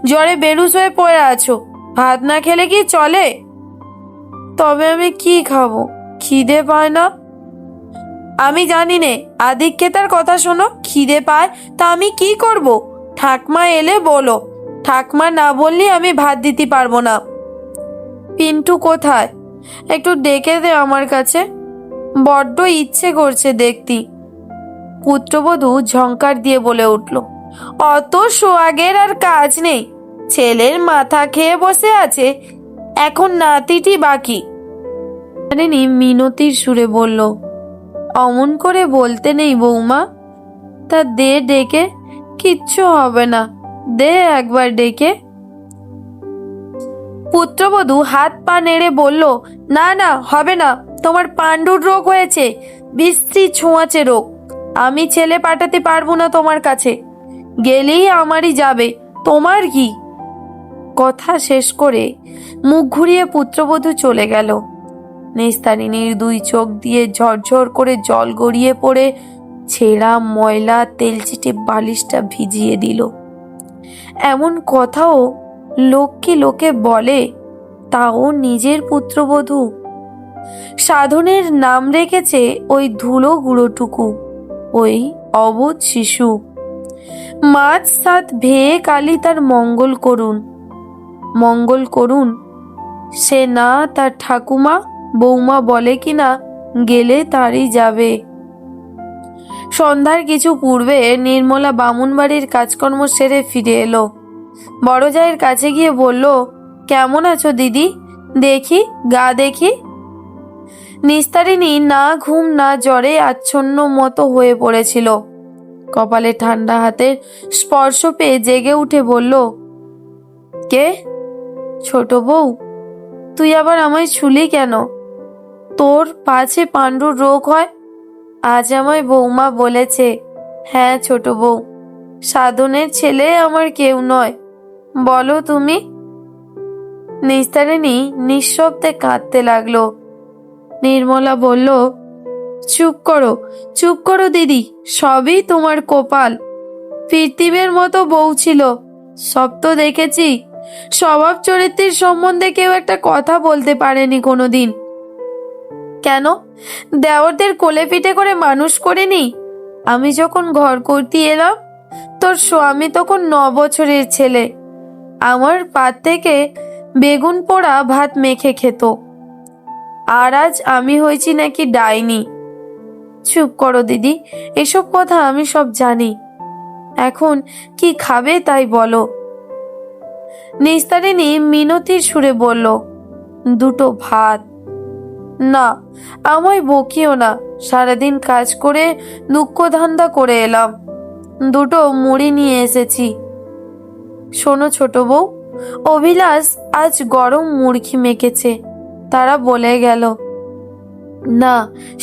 জ্বরে বেরুস হয়ে পড়ে আছো, ভাত না খেলে কি চলে? তবে আমি কি খাবো, খিদে পায় না। আমি জানি নে, আদিক্ষেতার কথা শোনো, খিদে পায় তা আমি কি করব? ঠাকমা এলে বলো, ঠাকমা না বললে আমি ভাত দিতে পারবো না। পিন্টু কোথায়? একটু ডেকে দে আমার কাছে, বড্ড ইচ্ছে করছে দেখতি। পুত্রবধূ ঝংকার দিয়ে বলে উঠল, অত সোয়াগের আর কাজ নেই, ছেলের মাথা খেয়ে বসে আছে, এখন নাতিটি বাকি। মিনতির সুরে বলল, অমন করে বলতে নেই বৌমা, তা দে ডেকে, কিচ্ছু হবে না, দে একবার ডেকে। পুত্রবধূ হাত পা নেড়ে বলল, না না, হবে না, তোমার পাণ্ডুর রোগ হয়েছে, বিশ্রী ছোঁয়াচে রোগ, আমি ছেলে পাঠাতে পারবো না তোমার কাছে, গেলেই আমারই যাবে, তোমার কি? কথা শেষ করে মুখ ঘুরিয়ে পুত্রবধূ চলে গেল। নিস্তারিণীর দুই চোখ দিয়ে ঝরঝর করে জল গড়িয়ে পড়ে ছেঁড়া ময়লা তেলচিটে বালিশটা ভিজিয়ে দিল। এমন কথাও লোক কি লোকে বলে, তাও নিজের পুত্রবধূ। সাধনের নাম রেখেছে ওই ধুলো গুঁড়োটুকু, ওই অবোধ শিশু। মাছ সাত ভেয়ে কালী তার মঙ্গল করুন, মঙ্গল করুন। সে না তার ঠাকুমা বৌমা বলে কিনা গেলে তারই যাবে। সন্ধ্যার কিছু পূর্বে নির্মলা বামুনবাড়ির কাজকর্ম সেরে ফিরে এলো। বড় জায়ের কাছে গিয়ে বলল, কেমন আছো দিদি, দেখি গা দেখি। নিস্তারিণী না ঘুম না জ্বরে আচ্ছন্ন মতো হয়ে পড়েছিল। কপালে ঠান্ডা হাতের স্পর্শ পেয়ে জেগে উঠে বলল, কে? ছোট বউ, তুই আবার আমায় ছুলি কেন? তোর পাছে পাণ্ডুর রোগ হয়? আজ আমায় বৌমা বলেছে। হ্যাঁ ছোট বউ, সাধনের ছেলে আমার কেউ নয়। বলো তুমি। নিস্তারিণী নিঃশব্দে কাঁদতে লাগলো। নির্মলা বলল, চুপ করো, চুপ করো দিদি, সবই তোমার কপাল। পৃথিবীর মতো বউ ছিল, সব তো দেখেছি। স্বভাব চরিত্রের সম্বন্ধে কেউ একটা কথা বলতে পারেনি কোনোদিন। কেন দেওরদের কোলে পিঠে করে মানুষ করিনি? আমি যখন ঘর করতে এলাম, তোর স্বামী তখন 9 বছরের ছেলে। আমার পাত থেকে বেগুন পোড়া ভাত মেখে খেত। আর আজ আমি হয়েছি নাকি ডাইনি। চুপ করো দিদি, এসব কথা আমি সব জানি। এখন কি খাবে তাই বলো। নিস্তারিণী মিনতির সুরে বলল, 2টো ভাত। না, আমায় বকিও না, সারাদিন কাজ করে দুঃখ ধান্দা করে এলাম। 2টো মুড়ি নিয়ে এসেছি। শোনো ছোট বউ, অভিলাষ আজ গরম মুড়কি মেখেছে, তারা বলে গেল। না,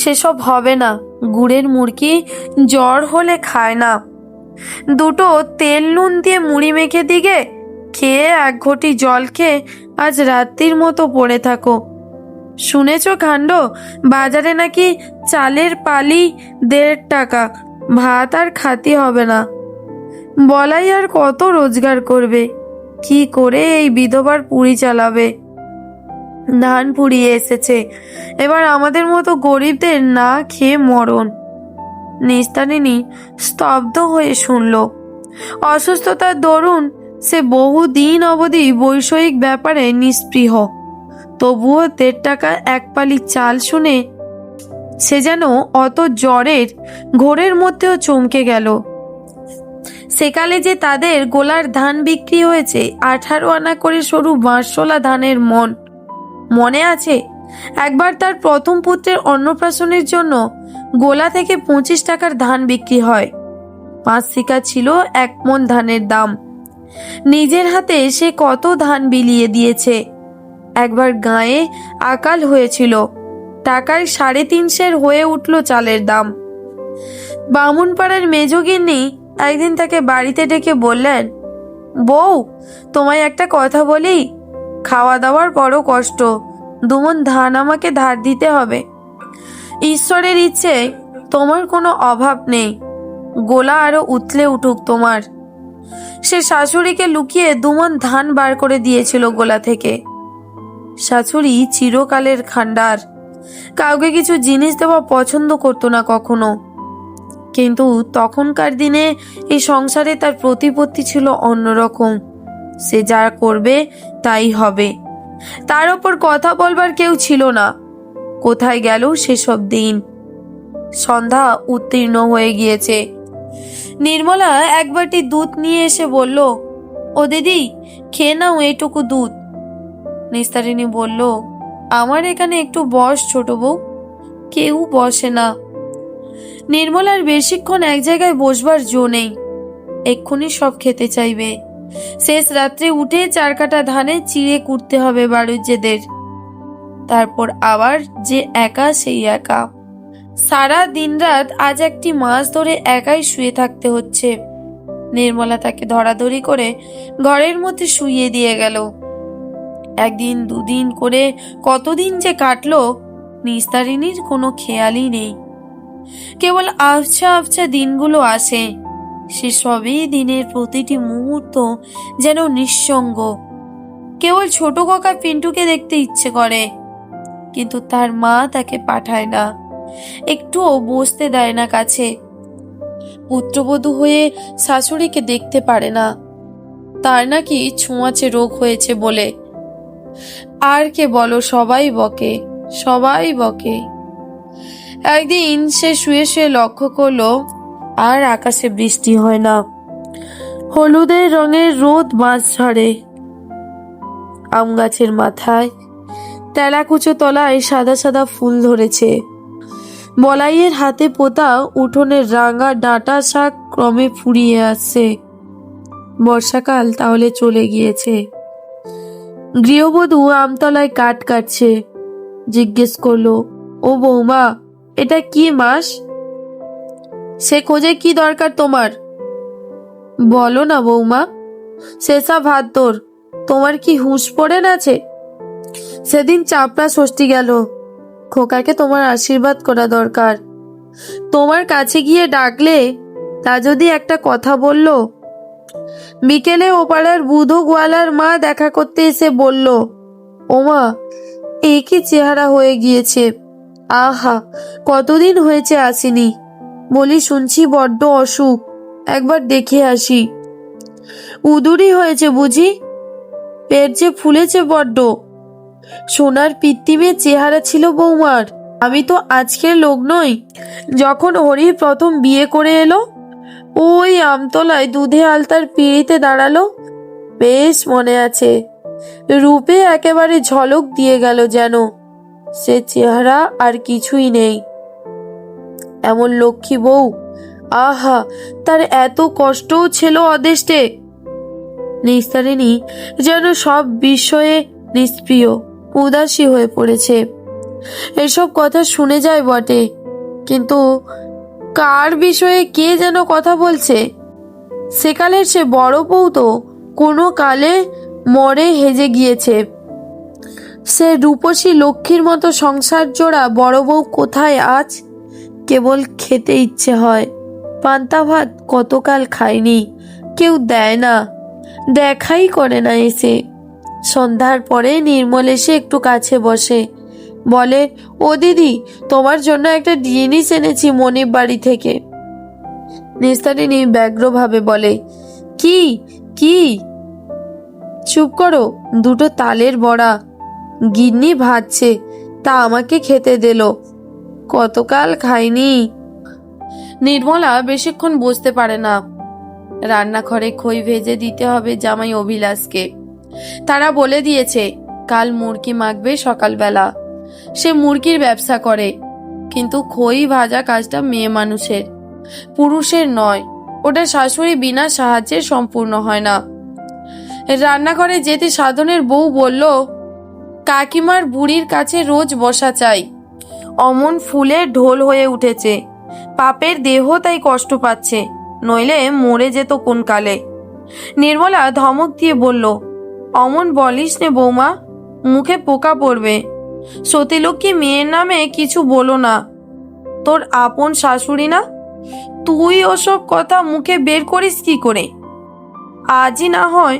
সেসব হবে না, গুড়ের মুড়কি জ্বর হলে খায় না। 2টো তেল নুন দিয়ে মুড়ি মেখে দিগে, খেয়ে 1 ঘটি জল খেয়ে আজ রাত্রির মতো পড়ে থাকো। শুনেছ কাণ্ড, বাজারে নাকি চালের পালি 1.5 টাকা, ভাত আর খাতি হবে না। বলাই আর কত রোজগার করবে? কি করে এই বিধবার পুরি চালাবে? ধান পুড়িয়ে এসেছে, এবার আমাদের মতো গরিবদের না খেয়ে মরণ। নিস্তারিণী স্তব্ধ হয়ে শুনল। অসুস্থতার দরুন সে বহুদিন অবধি বৈষয়িক ব্যাপারে নিস্পৃহ, তবুও 1.5 টাকা 1 পালি চাল শুনে সে যেন অত জ্বরের ঘোরের মধ্যেও চমকে গেল। সেকালে যে তাদের গোলার ধান বিক্রি হয়েছে 18 আনা করে সরু বাঁশশোলা ধানের মন, মনে আছে? একবার তার প্রথম পুত্রের অন্নপ্রাশনের জন্য গোলা থেকে 25 টাকার ধান বিক্রি হয়। 5 শিকা ছিল 1 মণ ধানের দাম। নিজের হাতে সে কত ধান বিলিয়ে দিয়েছে। একবার গায়ে আকাল হয়েছিল, টাকায় 350 হয়ে উঠল চালের দাম। বামুনপাড়ার মেজগিন্নি একদিন তাকে বাড়িতে ডেকে বললেন, বউ, তোমায় একটা কথা বলি, খাওয়া দাওয়ার বড় কষ্ট, 2 মণ ধান আমাকে ধার দিতে হবে। ঈশ্বরের ইচ্ছে তোমার কোনো অভাব নেই, গোলা আরো উতলে উঠুক তোমার। সে শাশুড়িকে লুকিয়ে 2 মণ ধান বার করে দিয়েছিল গোলা থেকে। শাশুড়ি চিরকালের খান্ডার, কাউকে কিছু জিনিস দেওয়া পছন্দ করতো না কখনো। কিন্তু তখনকার দিনে এই সংসারে তার প্রতিপত্তি ছিল অন্যরকম। সে যা করবে তাই হবে, তার ওপর কথা বলবার কেউ ছিল না। কোথায় গেল সেসব দিন? সন্ধ্যা উত্তীর্ণ হয়ে গিয়েছে। নির্মলা 1 বাটি দুধ নিয়ে এসে বলল, ও দিদি, খেয়ে নাও এইটুকু দুধ। নিস্তারিণী বলল, আমার এখানে একটু বস ছোট বউ। কেউ বসে না। নির্মলার বেশিক্ষণ এক জায়গায় বসবার জো নেই, এক্ষুনি সব খেতে চাইবে। শেষ রাত্রে উঠে 4 কাটা ধানে চিড়ে কুটতে হবে বাড়ুজ্যেদের। তারপর আবার যে একা সেই একা। সারা দিন রাত আজ 1 মাস ধরে একাই শুয়ে থাকতে হচ্ছে। নির্মলা তাকে ধরাধরি করে ঘরের মধ্যে শুইয়ে দিয়ে গেল। একদিন দুদিন করে কতদিন যে কাটলো নিস্তারিণীর কোনো খেয়ালই নেই। কেবল আবছা আবছা দিনগুলো আসে, সে সবই দিনের প্রতিটি মুহূর্ত যেন নিঃসঙ্গ। কেবল ছোট কাকা পিন্টুকে দেখতে ইচ্ছে করে, কিন্তু তার মা তাকে পাঠায় না, একটুও বসতে দেয় না কাছে। পুত্রবধূ হয়ে শাশুড়িকে দেখতে পারে না, তার নাকি ছোঁয়াচে রোগ হয়েছে বলে। আর কে বলো, সবাই বকে, সবাই বকে। একদিন সে শুয়ে শুয়ে লক্ষ্য করলো আর আকাশে বৃষ্টি হয় না, হলুদের রঙের রোদ মাছ ঝরে। আম গাছের মাথায় তেলাকুচো তলায় সাদা সাদা ফুল ধরেছে। বলাইয়ের হাতে পোতা উঠোনের রাঙা ডাঁটা শাক ক্রমে ফুরিয়ে আসছে। বর্ষাকাল তাহলে চলে গিয়েছে। গৃহবধূ আমতলায় কাঠ কাটছে। জিজ্ঞেস করলো, ও বৌমা, এটা কি মাস? সে খোঁজে কি দরকার তোমার? বলো না বৌমা, শেষা ভাদ্দর, তোমার কি হুঁশ পড়ে আছে? সেদিন চাপড়া ষষ্ঠী গেল, খোকাকে তোমার আশীর্বাদ করা দরকার। তোমার কাছে গিয়ে ডাকলে তা যদি একটা কথা বলল। বিকেলে ওপাড়ার বুধো গোয়ালার মা দেখা করতে এসে বলল, ওমা, এ কি চেহারা হয়ে গিয়েছে! আহা, কতদিন হয়েছে আসিনি। বলি শুনছি বড্ড অসুখ, একবার দেখে আসি। উদুরি হয়েছে বুঝি? পেট যে ফুলেছে বড্ড। সোনার পিত্তিমের চেহারা ছিল বৌমার। আমি তো আজকের লোক নই। যখন হরি প্রথম বিয়ে করে এলো, ওই আমতলায় দুধে আলতার পিঁড়িতে দাঁড়ালো, বেশ মনে আছে। রূপে একেবারে ঝলক দিয়ে গেল যেন। সে চেহারা আর কিছুই নেই। এমন লক্ষ্মী বউ, আহা, তার এত কষ্টও ছিল অদেষ্টে। নিস্তারিণী যেন সব বিষয়ে নিষ্প্রিয়, উদাসী হয়ে পড়েছে। এসব কথা শুনে যায় বটে, কিন্তু কার বিষয়ে কে যেন কথা বলছে। সেকালের সে বড় বউ তো কোনো কালে মরে হেজে গিয়েছে। সে রূপসী লক্ষ্মীর মতো সংসার জোড়া বড় বউ কোথায় আজ? কেবল খেতে ইচ্ছে হয়। পান্তা ভাত কতকাল খায়নি, কেউ দেয় না, দেখাই করে না এসে। সন্ধ্যার পরে নির্মল এসে একটু কাছে বসে, বলে, ও দিদি, তোমার জন্য একটা জিনিস এনেছি মনিব বাড়ি থেকে। নিস্তারিণী ব্যগ্রভাবে বলে, কি কি? চুপ করো, দুটো তালের বড়া। গিন্নি ভাজছে, তা আমাকে খেতে দিল, কতকাল খাইনি। নির্মলা বেশিক্ষণ বসতে পারে না। রান্নাঘরে খই ভেজে দিতে হবে জামাই অভিলাষকে। তারা বলে দিয়েছে কাল মুরগি মাখবে সকালবেলা। সে মুরগির ব্যবসা করে, কিন্তু খই ভাজা কাজটা মেয়ে মানুষের, পুরুষের নয়। ওটা শাশুড়ি বিনা সাহায্যে সম্পূর্ণ হয় না। রান্নাঘরে যেতে সাধনের বউ বলল, কাকিমার বুড়ির কাছে রোজ বসা চাই। অমন ফুলে ঢোল হয়ে উঠেছে, পাপের দেহ তাই কষ্ট পাচ্ছে, নইলে মরে যেত কোন কালে। নির্মলা ধমক দিয়ে বলল, অমন বলিস নে বৌমা, মুখে পোকা পড়বে। সতীলক্ষ্মী মেয়ের নামে কিছু বলো না, তোর আপন শাশুড়ি না? তুই ওসব কথা মুখে বের করিস কি করে? আজই না হয়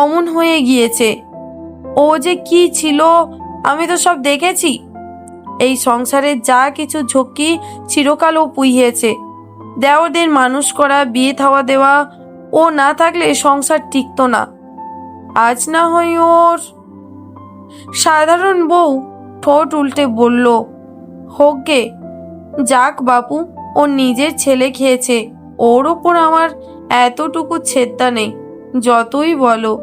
অমন হয়ে গিয়েছে, ও যে কি ছিল আমি তো সব দেখেছি। এই সংসারে যা কিছু ঝক্কি চিরকাল ও পুইয়েছে। দেওরদের মানুষ করা, বিয়ে থাওয়া দেওয়া, ও না থাকলে সংসার টিকতো না। আজ না হয় ওর। সাধারণ বউ ঠোঁট উল্টে বলল, হোক গে, যাক বাপু, ও নিজের ছেলে খেয়েছে, ওর ওপর আমার এতটুকু ছেদ্দা নেই, যতই বলো।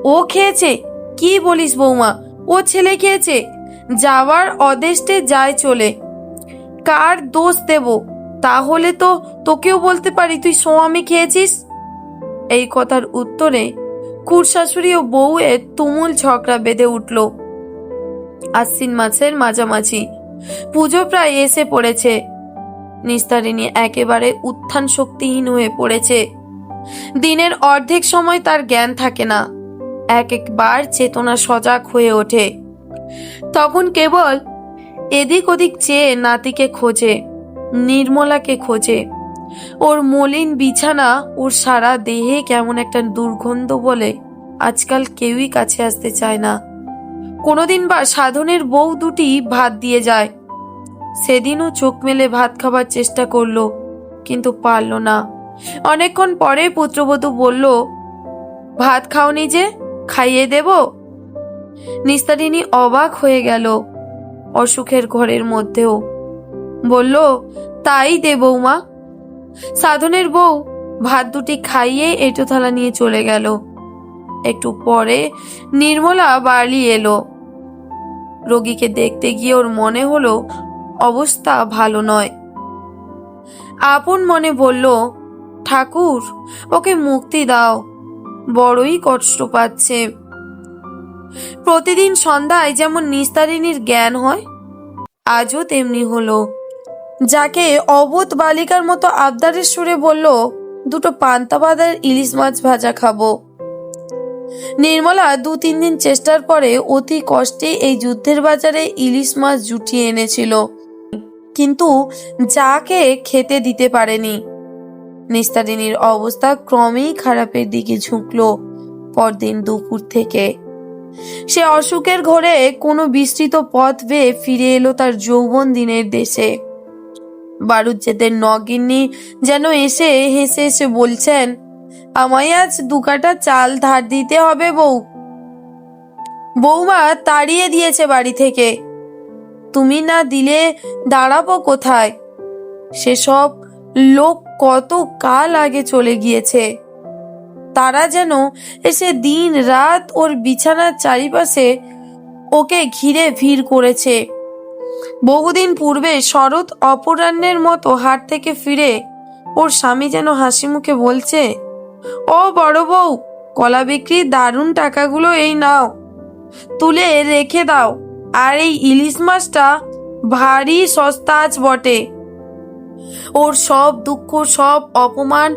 ও খেয়েছে? কি বলিস বৌমা, ও ছেলে খেয়েছে? যাওয়ার অদেষ্টে যায় চলে, কার দোষ দেব? তাহলে তো তোকেও বলতে পারি তুই সোয়ামী খেয়েছিস। এই কথার উত্তরে কুড়শাশুড়ি ও বউয়ের তুমুল ঝগড়া বেঁধে উঠল। আশ্বিন মাসের মাঝামাঝি, পুজো প্রায় এসে পড়েছে। নিস্তারিণী একেবারে উত্থান শক্তিহীন হয়ে পড়েছে। দিনের অর্ধেক সময় তার জ্ঞান থাকে না। একবার চেতনা সজাগ হয়ে ওঠে, তখন কেবল এদিক ওদিক চেয়ে নাতিকে খোঁজে, নির্মলাকে খোঁজে। ওর মলিন বিছানা, ওর সারা দেহে কেমন একটা দুর্গন্ধ বলে আজকাল কেউই কাছে আসতে চায় না। কোনোদিন বা সাধনের বউ দুটি ভাত দিয়ে যায়, সেদিনও চোখ মেলে ভাত খাবার চেষ্টা করলো, কিন্তু পারল না। অনেকক্ষণ পরে পুত্রবধূ বলল, ভাত খাওনি যে, খাইয়ে দেব? নিস্তারিণী অবাক হয়ে গেল, অসুখের ঘরের মধ্যেও। বলল, তাই দে বৌমা। সাধনের বউ ভাত দুটি খাইয়ে এঁটো থালা নিয়ে চলে গেল। একটু পরে নির্মলা বাড়ি এলো। রোগীকে দেখতে গিয়ে ওর মনে হলো অবস্থা ভালো নয়। আপন মনে বলল, ঠাকুর, ওকে মুক্তি দাও, বড়ই কষ্ট পাচ্ছে। প্রতিদিন সন্ধ্যায় যেমন নিস্তারিণীর জ্ঞান হয়, আজও তেমনি হলো। যাকে অবোধ বালিকার মতো আবদারের সুরে বলল, দুটো পান্তা ভাতের ইলিশ মাছ ভাজা খাবো। নির্মলা 2-3 দিন চেষ্টার পরে অতি কষ্টে এই যুদ্ধের বাজারে ইলিশ মাছ জুটিয়ে এনেছিল, কিন্তু যাকে খেতে দিতে পারেনি। নিস্তারিণীর অবস্থা ক্রমেই খারাপের দিকে ঝুঁকলো। পরদিন দুপুর থেকে সে অসুখের ঘরে কোনো বিস্তৃত পথ বেয়ে ফিরে এলো তার যৌবন দিনের দেশে। বাড়ুজ্যেদের নগিন্নি যেন এসে হেসে হেসে বলছেন, আমায় আজ 2 কাঠা চাল ধার দিতে হবে বউ। বৌমা তাড়িয়ে দিয়েছে বাড়ি থেকে, তুমি না দিলে দাঁড়াবো কোথায়? সেসব লোক কত কাল আগে চলে গিয়েছে। তারা যেন এসে দিন রাত ওর বিছানার চারিপাশে ওকে ঘিরে ভিড় করেছে। বহুদিন পূর্বে শরৎ অপরাহ্নের মতো হাট থেকে ফিরে ওর স্বামী যেন হাসি মুখে বলছে, ও বড় বউ, কলা বিক্রির দারুণ টাকাগুলো এই নাও, তুলে রেখে দাও। আর এই ইলিশ মাছটা ভারী সস্তা আজ বটে। ওর সব দুঃখ, সব অপমান,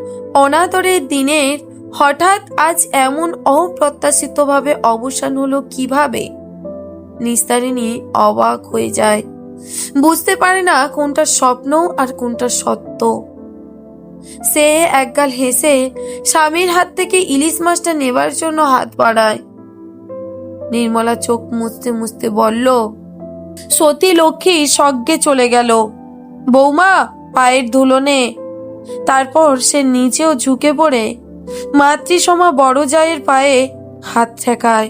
অনাদরের দিনের হঠাৎ আজ এমন অপ্রত্যাশিতভাবে অবসান হলো কিভাবে? নিস্তারিণী অবাক হয়ে যায়, বুঝতে পারে না কোনটা স্বপ্ন আর কোনটা সত্য। সে একগাল হেসে স্বামীর হাত থেকে ইলিশ মাছটা নেবার জন্য হাত বাড়ায়। নির্মলা চোখ মুছতে মুছতে বলল, সতী লক্ষ্মী স্বর্গে চলে গেল, বৌমা পায়ের ধুলো নে। তারপর সে নিজেও ঝুঁকে পড়ে মাতৃসমা বড় জায়ের পায়ে হাত ঠেকায়।